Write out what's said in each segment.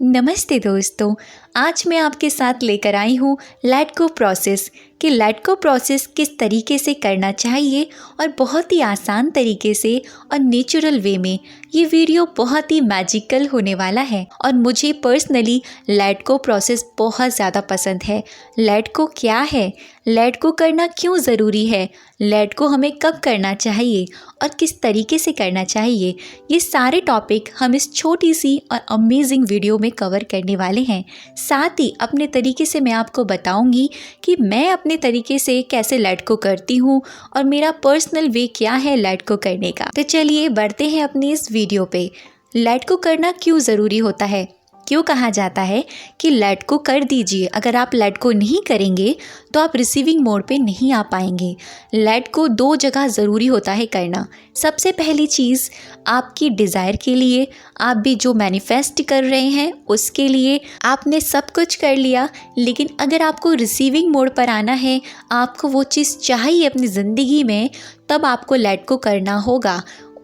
नमस्ते दोस्तों। आज मैं आपके साथ लेकर आई हूँ लेट गो प्रोसेस कि लेट गो प्रोसेस किस तरीके से करना चाहिए और बहुत ही आसान तरीके से और नेचुरल वे में। ये वीडियो बहुत ही मैजिकल होने वाला है और मुझे पर्सनली लेट गो प्रोसेस बहुत ज़्यादा पसंद है। लेट गो क्या है, लेट गो करना क्यों ज़रूरी है, लेट गो हमें कब करना चाहिए और किस तरीके से करना चाहिए, ये सारे टॉपिक हम इस छोटी सी और अमेजिंग वीडियो में कवर करने वाले हैं। साथ ही अपने तरीके से मैं आपको बताऊंगी कि मैं अपने तरीके से कैसे लेट गो करती हूँ और मेरा पर्सनल वे क्या है लेट गो करने का। तो चलिए बढ़ते हैं अपनी इस वीडियो पे। लेट गो करना क्यों ज़रूरी होता है, क्यों कहा जाता है कि लेट गो कर दीजिए। अगर आप लेट गो नहीं करेंगे तो आप रिसीविंग मोड पे नहीं आ पाएंगे। लेट गो दो जगह ज़रूरी होता है करना। सबसे पहली चीज़ आपकी डिज़ायर के लिए, आप भी जो मैनिफेस्ट कर रहे हैं उसके लिए आपने सब कुछ कर लिया, लेकिन अगर आपको रिसीविंग मोड पर आना है, आपको वो चीज़ चाहिए अपनी ज़िंदगी में, तब आपको लेट गो करना होगा।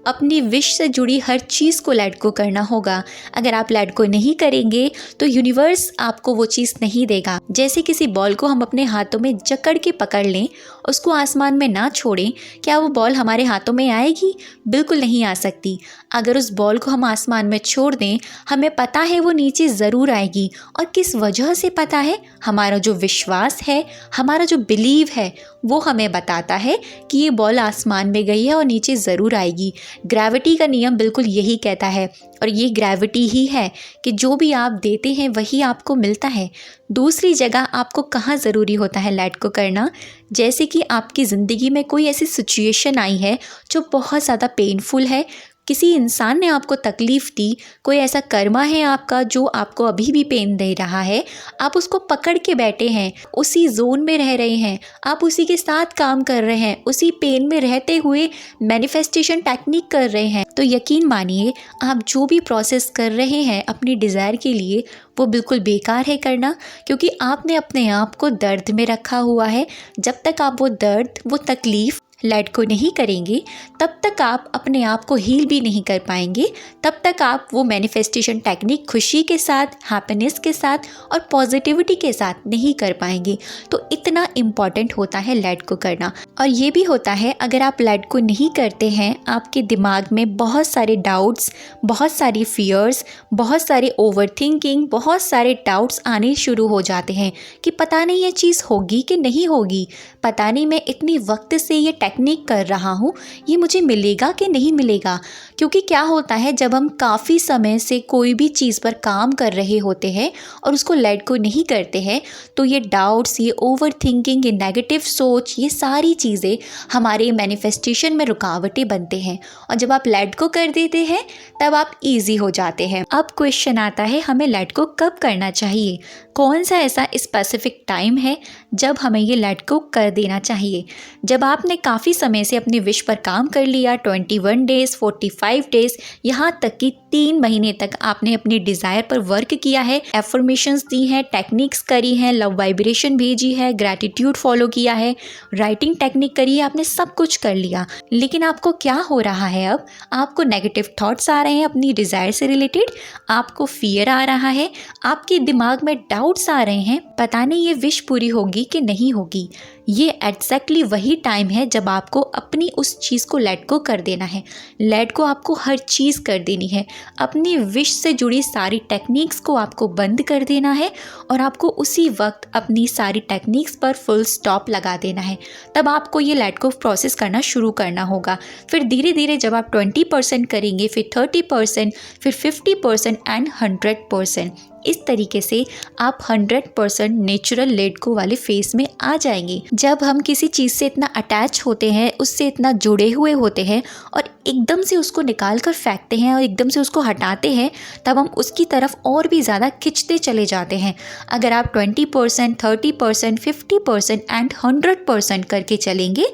अपनी विश से जुड़ी हर चीज़ को लेट गो करना होगा। अगर आप लेट गो नहीं करेंगे तो यूनिवर्स आपको वो चीज़ नहीं देगा। जैसे किसी बॉल को हम अपने हाथों में जकड़ के पकड़ लें, उसको आसमान में ना छोड़ें, क्या वो बॉल हमारे हाथों में आएगी? बिल्कुल नहीं आ सकती। अगर उस बॉल को हम आसमान में छोड़ दें, हमें पता है वो नीचे ज़रूर आएगी। और किस वजह से पता है? हमारा जो विश्वास है, हमारा जो बिलीव है, वो हमें बताता है कि ये बॉल आसमान में गई है और नीचे ज़रूर आएगी। ग्रेविटी का नियम बिल्कुल यही कहता है और ये ग्रेविटी ही है कि जो भी आप देते हैं वही आपको मिलता है। दूसरी जगह आपको कहाँ ज़रूरी होता है लेट गो करना? जैसे कि आपकी ज़िंदगी में कोई ऐसी सिचुएशन आई है जो बहुत ज़्यादा पेनफुल है, किसी इंसान ने आपको तकलीफ़ दी, कोई ऐसा कर्मा है आपका जो आपको अभी भी पेन दे रहा है, आप उसको पकड़ के बैठे हैं, उसी जोन में रह रहे हैं, आप उसी के साथ काम कर रहे हैं, उसी पेन में रहते हुए मैनिफेस्टेशन टेक्निक कर रहे हैं, तो यकीन मानिए आप जो भी प्रोसेस कर रहे हैं अपनी डिज़ायर के लिए, वो बिल्कुल बेकार है करना, क्योंकि आपने अपने आप को दर्द में रखा हुआ है। जब तक आप वो दर्द, वो तकलीफ़ लेट गो नहीं करेंगे, तब तक आप अपने आप को हील भी नहीं कर पाएंगे। तब तक आप वो मैनिफेस्टेशन टेक्निक खुशी के साथ, हैप्पीनेस के साथ और पॉजिटिविटी के साथ नहीं कर पाएंगे। तो इतना इम्पॉर्टेंट होता है लेट गो करना। और ये भी होता है, अगर आप लेट गो नहीं करते हैं, आपके दिमाग में बहुत सारे डाउट्स, बहुत सारी फियर्स, बहुत सारे ओवर थिंकिंग, बहुत सारे डाउट्स आने शुरू हो जाते हैं कि पता नहीं ये चीज़ होगी कि नहीं होगी, पता नहीं मैं इतनी वक्त से ये टेक्निक कर रहा हूँ, ये मुझे मिलेगा कि नहीं मिलेगा। क्योंकि क्या होता है, जब हम काफ़ी समय से कोई भी चीज़ पर काम कर रहे होते हैं और उसको लेट गो नहीं करते हैं, तो ये डाउट्स, ये ओवर थिंकिंग, ये नेगेटिव सोच, ये सारी चीज़ें हमारे मैनिफेस्टेशन में रुकावटें बनते हैं। और जब आप लेट गो कर देते हैं तब आप ईजी हो जाते हैं। अब क्वेश्चन आता है, हमें लेट गो कब करना चाहिए? कौन सा ऐसा स्पेसिफिक टाइम है जब हमें ये लेट गो कर देना चाहिए? जब आपने काफ़ी समय से अपनी विश पर काम कर लिया, 21 डेज़, 45 डेज़, यहाँ तक कि 3 महीने तक आपने अपनी डिज़ायर पर वर्क किया है, एफर्मेशंस दी हैं, टेक्निक्स करी हैं, लव वाइब्रेशन भेजी है, ग्रैटिट्यूड फॉलो किया है, राइटिंग टेक्निक करी है, आपने सब कुछ कर लिया, लेकिन आपको क्या हो रहा है? अब आपको नेगेटिव थॉट्स आ रहे हैं अपनी डिज़ायर से रिलेटेड, आपको फियर आ रहा है, आपके दिमाग में डाउट्स आ रहे हैं, पता नहीं ये विश पूरी होगी कि नहीं होगी। ये एग्जैक्टली वही टाइम है जब आपको अपनी उस चीज़ को लेट गो कर देना है। लेट गो आपको हर चीज़ कर देनी है। अपनी विश से जुड़ी सारी टेक्निक्स को आपको बंद कर देना है और आपको उसी वक्त अपनी सारी टेक्निक्स पर फुल स्टॉप लगा देना है। तब आपको ये लेट गो प्रोसेस करना शुरू करना होगा। फिर धीरे धीरे जब आप 20% करेंगे, फिर 30%, फिर 50% एंड 100%, इस तरीके से आप 100% नेचुरल लेट गो वाले फेस में आ जाएंगे। जब हम किसी चीज़ से इतना अटैच होते हैं, उससे इतना जुड़े हुए होते हैं और एकदम से उसको निकाल कर फेंकते हैं और एकदम से उसको हटाते हैं, तब हम उसकी तरफ और भी ज़्यादा खिंचते चले जाते हैं। अगर आप 20%, 30%, 50% एंड 100% करके चलेंगे,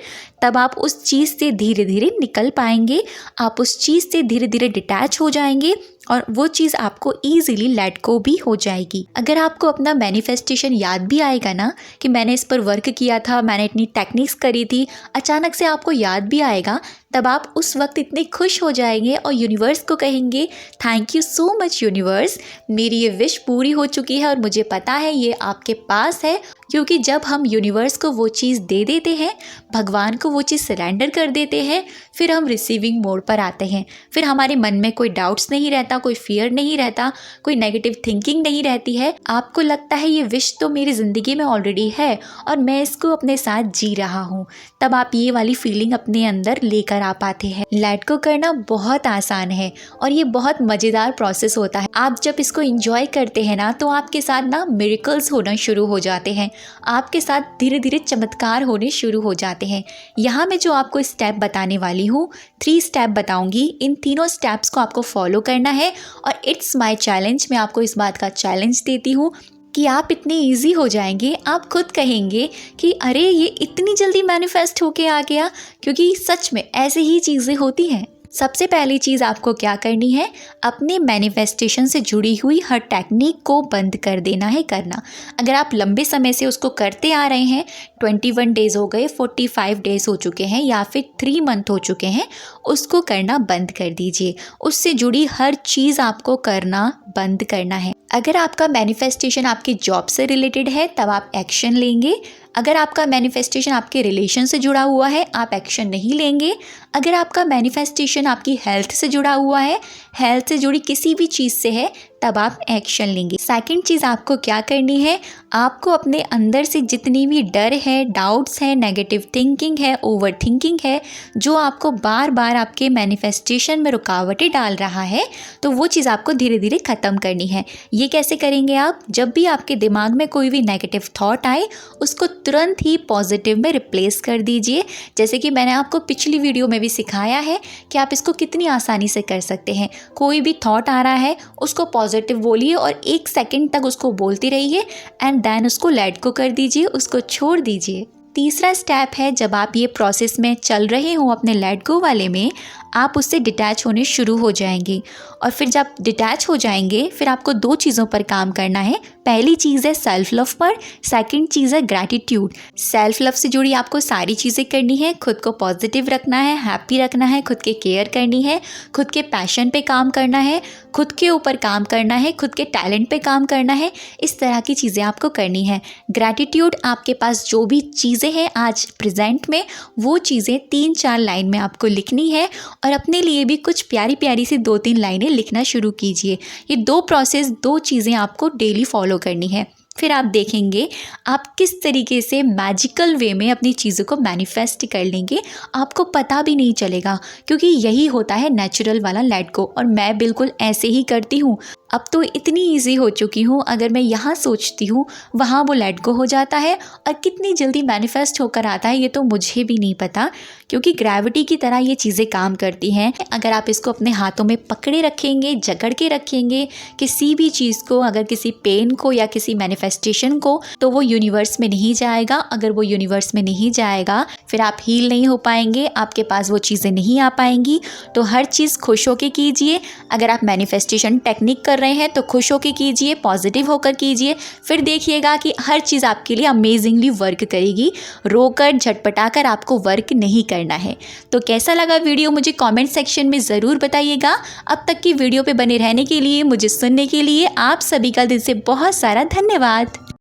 तब आप उस चीज़ से धीरे धीरे निकल पाएंगे, आप उस चीज़ से धीरे धीरे डिटैच हो जाएंगे और वो चीज़ आपको ईजिली लेट गो भी हो जाएगी। अगर आपको अपना मैनिफेस्टेशन याद भी आएगा ना कि मैंने इस पर वर्क किया था, मैंने इतनी टेक्निक्स करी थी, अचानक से आपको याद भी आएगा, तब आप उस वक्त इतने खुश हो जाएंगे और यूनिवर्स को कहेंगे thank you so much universe, मेरी ये विश पूरी हो चुकी है और मुझे पता है ये आपके पास है। क्योंकि जब हम यूनिवर्स को वो चीज़ दे देते हैं, भगवान को वो चीज़ सरेंडर कर देते हैं, फिर हम रिसीविंग मोड पर आते हैं। फिर हमारे मन में कोई डाउट्स नहीं रहता, कोई फियर नहीं रहता, कोई नेगेटिव थिंकिंग नहीं रहती है। आपको लगता है ये विश तो मेरी ज़िंदगी में ऑलरेडी है और मैं इसको अपने साथ जी रहा हूँ। तब आप ये वाली फीलिंग अपने अंदर लेकर आ पाते हैं। लेट गो करना बहुत आसान है और ये बहुत मज़ेदार प्रोसेस होता है। आप जब इसको इंजॉय करते हैं ना, तो आपके साथ ना मिरेकल्स होना शुरू हो जाते हैं, आपके साथ धीरे धीरे चमत्कार होने शुरू हो जाते हैं। यहाँ मैं जो आपको स्टेप बताने वाली हूँ, 3 स्टेप बताऊँगी। इन तीनों स्टेप्स को आपको फॉलो करना है और इट्स माय चैलेंज। मैं आपको इस बात का चैलेंज देती हूँ कि आप इतने इजी हो जाएंगे, आप खुद कहेंगे कि अरे ये इतनी जल्दी मैनिफेस्ट होके आ गया, क्योंकि सच में ऐसे ही चीज़ें होती हैं। सबसे पहली चीज़ आपको क्या करनी है, अपने मैनिफेस्टेशन से जुड़ी हुई हर टेक्निक को बंद कर देना है करना। अगर आप लंबे समय से उसको करते आ रहे हैं, 21 डेज़ हो गए, 45 डेज़ हो चुके हैं या फिर 3 मंथ हो चुके हैं, उसको करना बंद कर दीजिए। उससे जुड़ी हर चीज़ आपको करना बंद करना है। अगर आपका मैनिफेस्टेशन आपकी जॉब से रिलेटेड है तब आप एक्शन लेंगे। अगर आपका मैनिफेस्टेशन आपके रिलेशन से जुड़ा हुआ है, आप एक्शन नहीं लेंगे। अगर आपका मैनिफेस्टेशन आपकी हेल्थ से जुड़ा हुआ है, हेल्थ से जुड़ी किसी भी चीज़ से है, तब आप एक्शन लेंगे। सेकंड चीज़ आपको क्या करनी है, आपको अपने अंदर से जितनी भी डर है, डाउट्स हैं, नेगेटिव थिंकिंग है, ओवर थिंकिंग है, जो आपको बार बार आपके मैनिफेस्टेशन में रुकावटें डाल रहा है, तो वो चीज़ आपको धीरे धीरे ख़त्म करनी है। ये कैसे करेंगे आप, जब भी आपके दिमाग में कोई भी नेगेटिव थॉट आए, उसको तुरंत ही पॉजिटिव में रिप्लेस कर दीजिए। जैसे कि मैंने आपको पिछली वीडियो में भी सिखाया है कि आप इसको कितनी आसानी से कर सकते हैं। कोई भी थॉट आ रहा है, उसको पॉजिटिव बोलिए और 1 सेकंड तक उसको बोलते रहिए एंड देन उसको लेट गो कर दीजिए, उसको छोड़ दीजिए। तीसरा स्टेप है, जब आप ये प्रोसेस में चल रहे हो अपने लेट गो वाले में, आप उससे डिटैच होने शुरू हो जाएंगे। और फिर जब डिटैच हो जाएंगे, फिर आपको 2 चीज़ों पर काम करना है। पहली चीज़ है सेल्फ लव पर, सेकंड चीज़ है ग्रैटिट्यूड। सेल्फ लव से जुड़ी आपको सारी चीज़ें करनी है, खुद को पॉजिटिव रखना है, हैप्पी रखना है, खुद के केयर करनी है, खुद के पैशन पे काम करना है, खुद के ऊपर काम करना है, खुद के टैलेंट पे काम करना है। इस तरह की चीज़ें आपको करनी है। ग्रैटिट्यूड, आपके पास जो भी चीज़ें हैं आज प्रेजेंट में, वो चीज़ें 3-4 लाइन में आपको लिखनी है और अपने लिए भी कुछ प्यारी प्यारी सी 2-3 लाइनें लिखना शुरू कीजिए। ये 2 चीज़ें आपको डेली फॉलो करनी है। फिर आप देखेंगे आप किस तरीके से मैजिकल वे में अपनी चीज़ों को मैनिफेस्ट कर लेंगे, आपको पता भी नहीं चलेगा, क्योंकि यही होता है नेचुरल वाला लेट गो। और मैं बिल्कुल ऐसे ही करती हूँ। अब तो इतनी इजी हो चुकी हूँ, अगर मैं यहाँ सोचती हूँ वहाँ वो लेट गो हो जाता है और कितनी जल्दी मैनिफेस्ट होकर आता है ये तो मुझे भी नहीं पता, क्योंकि ग्रेविटी की तरह ये चीज़ें काम करती हैं। अगर आप इसको अपने हाथों में पकड़े रखेंगे, जकड़ के रखेंगे किसी भी चीज़ को, अगर किसी पेन को या किसी मैनिफेस्टेशन को, तो वो यूनिवर्स में नहीं जाएगा। अगर वो यूनिवर्स में नहीं जाएगा, फिर आप हील नहीं हो पाएंगे, आपके पास वो चीज़ें नहीं आ पाएंगी। तो हर चीज़ खुश होकर कीजिए। अगर आप मैनिफेस्टेशन टेक्निक कर रहे हैं तो खुश होकर कीजिए, पॉजिटिव होकर कीजिए। फिर देखिएगा कि हर चीज़ आपके लिए अमेजिंगली वर्क करेगी। रोकर झटपटाकर आपको वर्क नहीं करना है। तो कैसा लगा वीडियो, मुझे कमेंट सेक्शन में ज़रूर बताइएगा। अब तक की वीडियो पे बने रहने के लिए, मुझे सुनने के लिए आप सभी का दिल से बहुत सारा धन्यवाद।